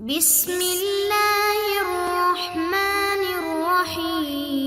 بسم اللہ الرحمن الرحیم۔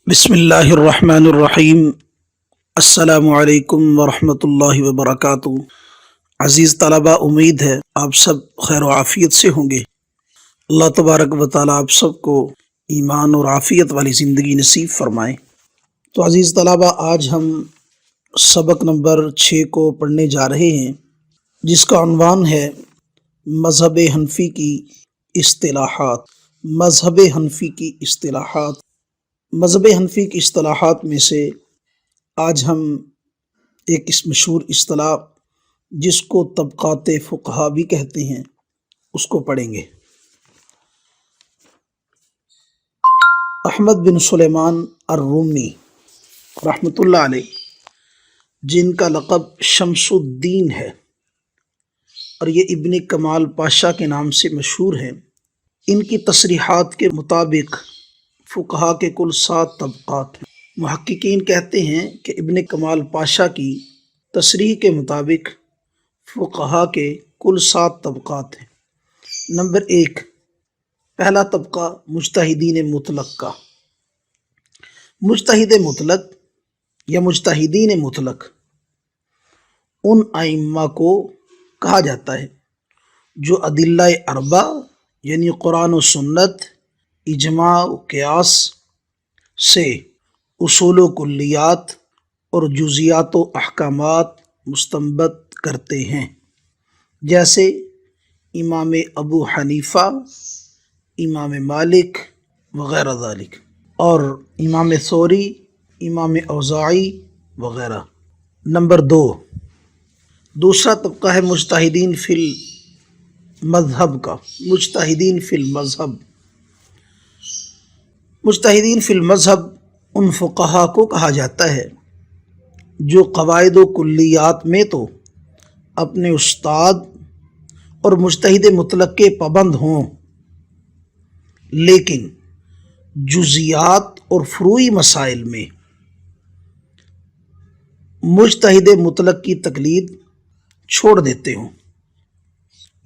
بسم اللہ الرحمن الرحیم۔ السلام علیکم ورحمۃ اللہ وبرکاتہ۔ عزیز طلباء، امید ہے آپ سب خیر و عافیت سے ہوں گے۔ اللہ تبارک و تعالیٰ آپ سب کو ایمان اور عافیت والی زندگی نصیب فرمائے۔ تو عزیز طلباء، آج ہم سبق نمبر 6 کو پڑھنے جا رہے ہیں، جس کا عنوان ہے مذہب حنفی کی اصطلاحات۔ مذہب حنفی کی اصطلاحات۔ مذہب حنفی کی اصطلاحات میں سے آج ہم ایک اس مشہور اصطلاح جس کو طبقات فقہا بھی کہتے ہیں اس کو پڑھیں گے۔ احمد بن سلیمان الرومی رحمۃ اللہ علیہ، جن کا لقب شمس الدین ہے اور یہ ابن کمال پاشا کے نام سے مشہور ہیں، ان کی تصریحات کے مطابق فقہا کے کل 7 طبقات ہیں۔ محققین کہتے ہیں کہ ابن کمال پاشا کی تصریح کے مطابق فقہا کے کل 7 طبقات ہیں۔ نمبر 1، پہلا طبقہ مجتہدین مطلق کا۔ مجتہد مطلق یا مجتہدین مطلق ان ائمہ کو کہا جاتا ہے جو ادلہ اربع یعنی قرآن و سنت، اجماع و قیاس سے اصول و کلیات اور جزیات و احکامات مستنبط کرتے ہیں، جیسے امام ابو حنیفہ، امام مالک وغیرہ ذالک، اور امام ثوری، امام اوزاعی وغیرہ۔ نمبر 2، دوسرا طبقہ ہے مجتہدین فی المذہب کا۔ مجتہدین فی المذہب۔ مجتہدین فی المذہب ان فقہا کو کہا جاتا ہے جو قواعد و کلیات میں تو اپنے استاد اور مجتہد مطلق کے پابند ہوں، لیکن جزیات اور فروعی مسائل میں مجتہد مطلق کی تقلید چھوڑ دیتے ہوں۔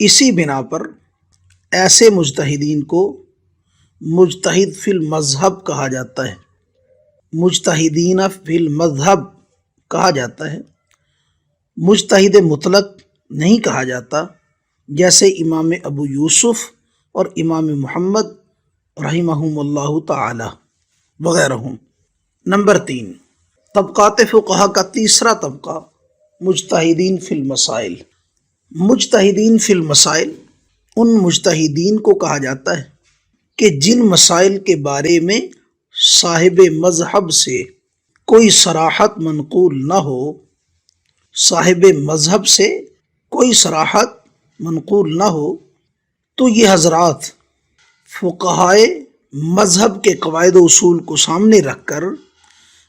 اسی بنا پر ایسے مجتہدین کو مجتہد فی المذہب کہا جاتا ہے۔ مجتہدین فی المذہب کہا جاتا ہے، مجتہد مطلق نہیں کہا جاتا، جیسے امام ابو یوسف اور امام محمد رحمہم اللہ تعالی وغیرہ ہوں۔ نمبر 3، طبقات فقہا کا تیسرا طبقہ مجتہدین فی المسائل۔ مجتہدین فی المسائل ان مجتہدین کو کہا جاتا ہے کہ جن مسائل کے بارے میں صاحب مذہب سے کوئی صراحت منقول نہ ہو، صاحب مذہب سے کوئی صراحت منقول نہ ہو، تو یہ حضرات فقہائے مذہب کے قواعد و اصول کو سامنے رکھ کر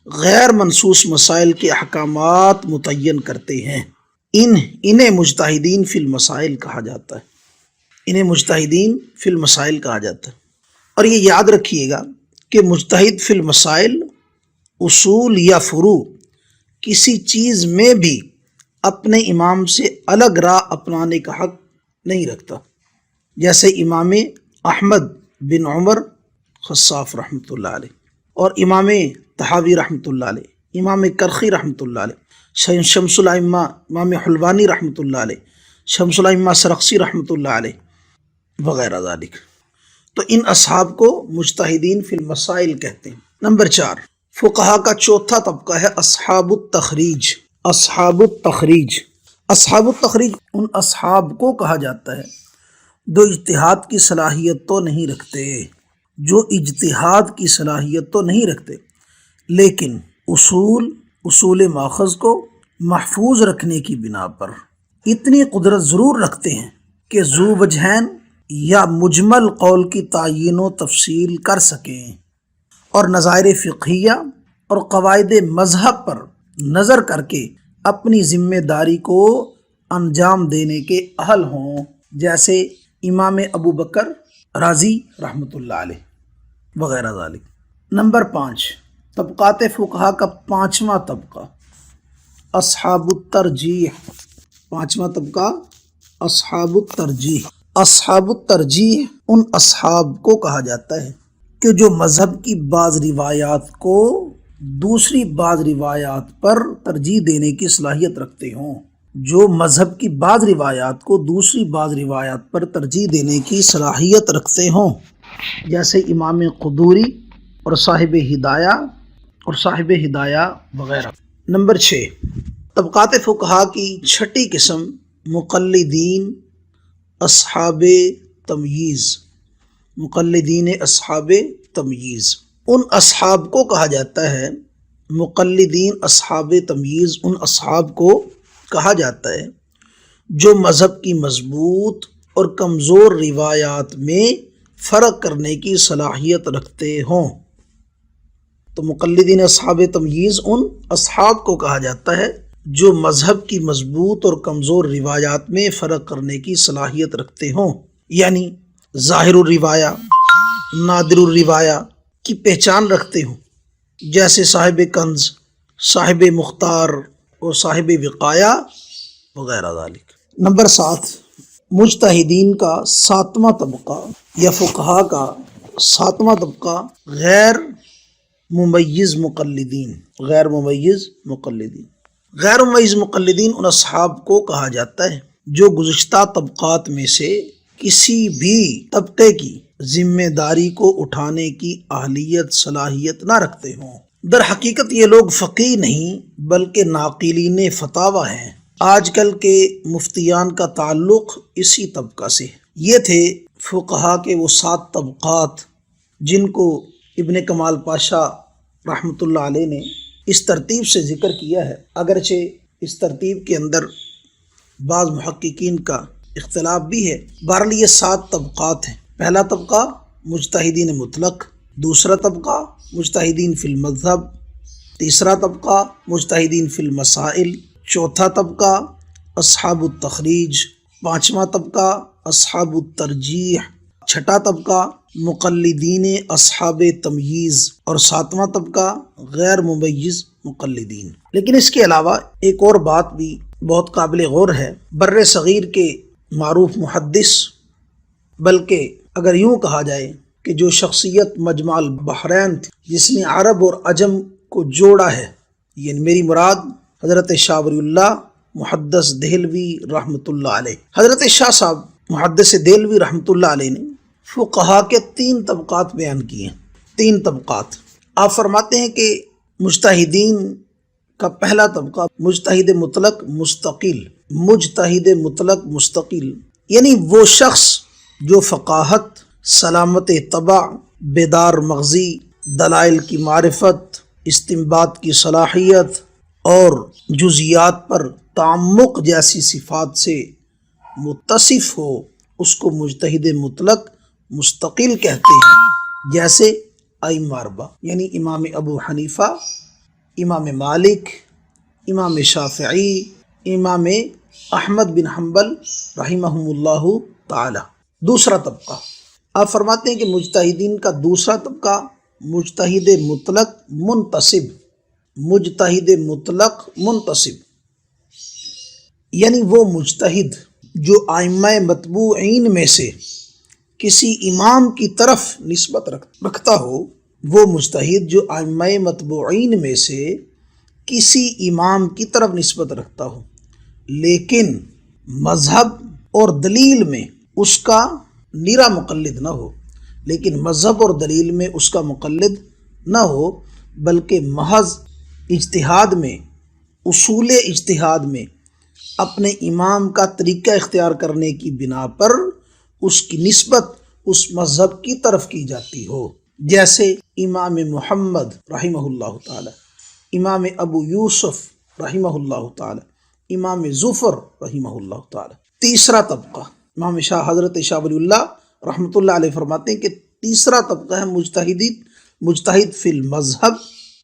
غیر منصوص مسائل کے احکامات متعین کرتے ہیں۔ انہیں مجتہدین فی المسائل کہا جاتا ہے۔ انہیں مجتہدین فی المسائل کہا جاتا ہے۔ اور یہ یاد رکھیے گا کہ مجتہد فی المسائل اصول یا فروع کسی چیز میں بھی اپنے امام سے الگ راہ اپنانے کا حق نہیں رکھتا، جیسے امام احمد بن عمر خصاف رحمۃ اللہ علیہ اور امام طحاوی رحمۃ اللہ علیہ، امام کرخی رحمۃ اللہ علیہ، شمس الائمہ امام حلوانی رحمۃ اللہ علیہ، شمس الائمہ سرخسی رحمۃ اللہ علیہ وغیرہ ذالک۔ تو ان اصحاب کو مجتہدین فی المسائل کہتے ہیں۔ نمبر 4، فقہا کا چوتھا طبقہ ہے اصحاب التخریج۔ اصحاب التخریج۔ اصحاب التخریج ان اصحاب کو کہا جاتا ہے جو اجتہاد کی صلاحیت تو نہیں رکھتے، لیکن اصول ماخذ کو محفوظ رکھنے کی بنا پر اتنی قدرت ضرور رکھتے ہیں کہ ذو وجہین یا مجمل قول کی تعیین و تفصیل کر سکیں اور نظائر فقہیہ اور قواعد مذہب پر نظر کر کے اپنی ذمہ داری کو انجام دینے کے اہل ہوں، جیسے امام ابو بکر رازی رحمۃ اللہ علیہ وغیرہ ذالک۔ نمبر 5، طبقات فقہا کا 5واں طبقہ اصحاب الترجیح۔ 5واں طبقہ اصحاب الترجیح، اصحاب الترجیح ان اصحاب کو کہا جاتا ہے کہ جو مذہب کی بعض روایات کو دوسری بعض روایات پر ترجیح دینے کی صلاحیت رکھتے ہوں، جو مذہب کی بعض روایات کو دوسری بعض روایات پر ترجیح دینے کی صلاحیت رکھتے ہوں، جیسے امام قدوری اور صاحب ہدایہ وغیرہ۔ نمبر 6، طبقات فقہا کی چھٹی قسم مقلدین اصحاب تمییز، مقلدین اصحاب تمییز ان اصحاب کو کہا جاتا ہے، مقلدین اصحاب تمییز ان اصحاب کو کہا جاتا ہے جو مذہب کی مضبوط اور کمزور روایات میں فرق کرنے کی صلاحیت رکھتے ہوں۔ تو مقلدین اصحاب تمییز ان اصحاب کو کہا جاتا ہے جو مذہب کی مضبوط اور کمزور روایات میں فرق کرنے کی صلاحیت رکھتے ہوں، یعنی ظاہر الروایہ نادر الروایہ کی پہچان رکھتے ہوں، جیسے صاحب کنز، صاحب مختار اور صاحب وقایہ وغیرہ ذالک۔ نمبر 7، مجتہدین کا 7واں طبقہ یا فقہا کا 7واں طبقہ غیر ممیز مقلدین، غیر ممیز مقلدین۔ غیر ممیز مقلدین ان اصحاب کو کہا جاتا ہے جو گزشتہ طبقات میں سے کسی بھی طبقے کی ذمہ داری کو اٹھانے کی اہلیت صلاحیت نہ رکھتے ہوں۔ در حقیقت یہ لوگ فقیہ نہیں بلکہ ناقلین فتاوی ہیں۔ آج کل کے مفتیان کا تعلق اسی طبقہ سے۔ یہ تھے فقہا کے وہ 7 طبقات جن کو ابن کمال پاشا رحمۃ اللہ علیہ نے اس ترتیب سے ذکر کیا ہے، اگرچہ اس ترتیب کے اندر بعض محققین کا اختلاف بھی ہے۔ بہرحال یہ 7 طبقات ہیں۔ پہلا طبقہ مجتہدین مطلق، دوسرا طبقہ مجتہدین فی المذہب، تیسرا طبقہ مجتہدین فی المسائل، چوتھا طبقہ اصحاب التخریج، پانچواں طبقہ اصحاب الترجیح، چھٹا طبقہ مقلدین اصحاب تمییز اور 7واں طبقہ غیر ممیز مقلدین۔ لیکن اس کے علاوہ ایک اور بات بھی بہت قابل غور ہے۔ بر صغیر کے معروف محدث، بلکہ اگر یوں کہا جائے کہ جو شخصیت مجمع البحرین تھی جس نے عرب اور عجم کو جوڑا ہے، یعنی میری مراد حضرت شاہ ولی اللہ محدث دہلوی رحمۃ اللہ علیہ۔ حضرت شاہ صاحب محدث دہلوی رحمۃ اللہ علیہ نے فقہا کے 3 طبقات بیان کیے ہیں، 3 طبقات۔ آپ فرماتے ہیں کہ مجتہدین کا پہلا طبقہ مجتہد مطلق مستقل، مجتہد مطلق مستقل یعنی وہ شخص جو فقاہت، سلامت طبع، بیدار مغزی، دلائل کی معرفت، استنباط کی صلاحیت اور جزیات پر تعمق جیسی صفات سے متصف ہو، اس کو مجتہد مطلق مستقل کہتے ہیں۔ جیسے ائمہ 4 یعنی امام ابو حنیفہ، امام مالک، امام شافعی، امام احمد بن حنبل رحمہم اللہ تعالی۔ دوسرا طبقہ آپ فرماتے ہیں کہ مجتہدین کا دوسرا طبقہ مجتہد مطلق منتصب، مجتہد مطلق منتصب یعنی وہ مجتہد جو ائمہ متبوعین میں سے کسی امام کی طرف نسبت رکھتا ہو، وہ مجتہد جو ائمہ متبوعین میں سے کسی امام کی طرف نسبت رکھتا ہو، لیکن مذہب اور دلیل میں اس کا نرا مقلد نہ ہو، لیکن مذہب اور دلیل میں اس کا مقلد نہ ہو، بلکہ محض اجتہاد میں، اصول اجتہاد میں اپنے امام کا طریقہ اختیار کرنے کی بنا پر اس کی نسبت اس مذہب کی طرف کی جاتی ہو، جیسے امام محمد رحمہ اللہ تعالی، امام ابو یوسف رحمہ اللہ تعالی، امام ظفر رحمہ اللہ تعالی۔ تیسرا طبقہ امام شاہ حضرت شاہ ولی اللہ رحمۃ اللہ علیہ فرماتے ہیں کہ تیسرا طبقہ ہے مجتہد فی المذہب،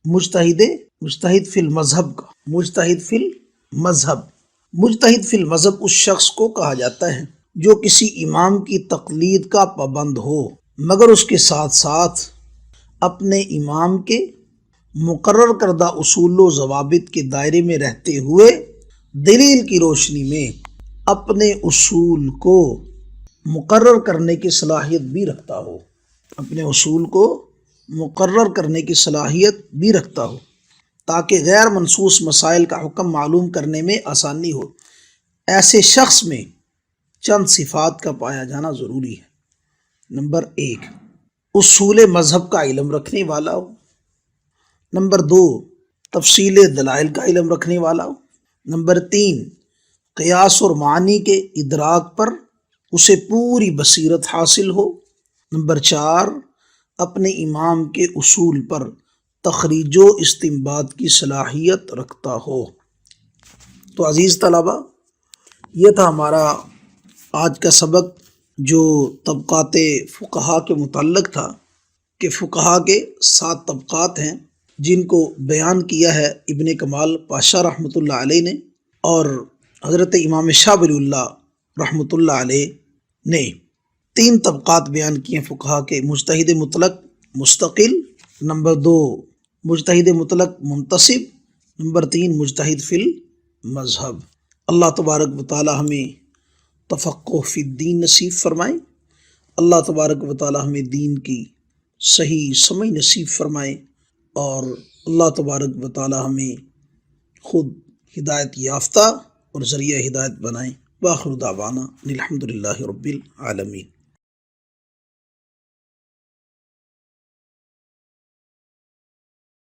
مجتہد فی المذہب کا، مجتہد فی المذہب۔ مجتہد فی المذہب اس شخص کو کہا جاتا ہے جو کسی امام کی تقلید کا پابند ہو، مگر اس کے ساتھ ساتھ اپنے امام کے مقرر کردہ اصول و ضوابط کے دائرے میں رہتے ہوئے دلیل کی روشنی میں اپنے اصول کو مقرر کرنے کی صلاحیت بھی رکھتا ہو، اپنے اصول کو مقرر کرنے کی صلاحیت بھی رکھتا ہو تاکہ غیر منصوص مسائل کا حکم معلوم کرنے میں آسانی ہو۔ ایسے شخص میں چند صفات کا پایا جانا ضروری ہے۔ نمبر 1، اصول مذہب کا علم رکھنے والا ہو۔ نمبر 2، تفصیل دلائل کا علم رکھنے والا ہو۔ نمبر 3، قیاس اور معنی کے ادراک پر اسے پوری بصیرت حاصل ہو۔ نمبر 4، اپنے امام کے اصول پر تخریج و استنباط کی صلاحیت رکھتا ہو۔ تو عزیز طلبہ، یہ تھا ہمارا آج کا سبق جو طبقات فقہا کے متعلق تھا کہ فقہا کے 7 طبقات ہیں جن کو بیان کیا ہے ابن کمال پاشا رحمۃ اللہ علیہ نے، اور حضرت امام شاہ ولی اللہ رحمۃ اللہ علیہ نے 3 طبقات بیان کیے ہیں فقہا کے: مجتہد مطلق مستقل، نمبر 2 مجتہد مطلق منتصب، نمبر 3 مجتہد فی المذہب۔ اللہ تبارک و تعالی ہمیں تفقہ فی الدین نصیب فرمائے، اللہ تبارک و تعالی ہمیں دین کی صحیح سمجھ نصیب فرمائے، اور اللہ تبارک و تعالی ہمیں خود ہدایت یافتہ اور ذریعہ ہدایت بنائیں۔ وآخر دعوانا الحمد للہ رب العالمین۔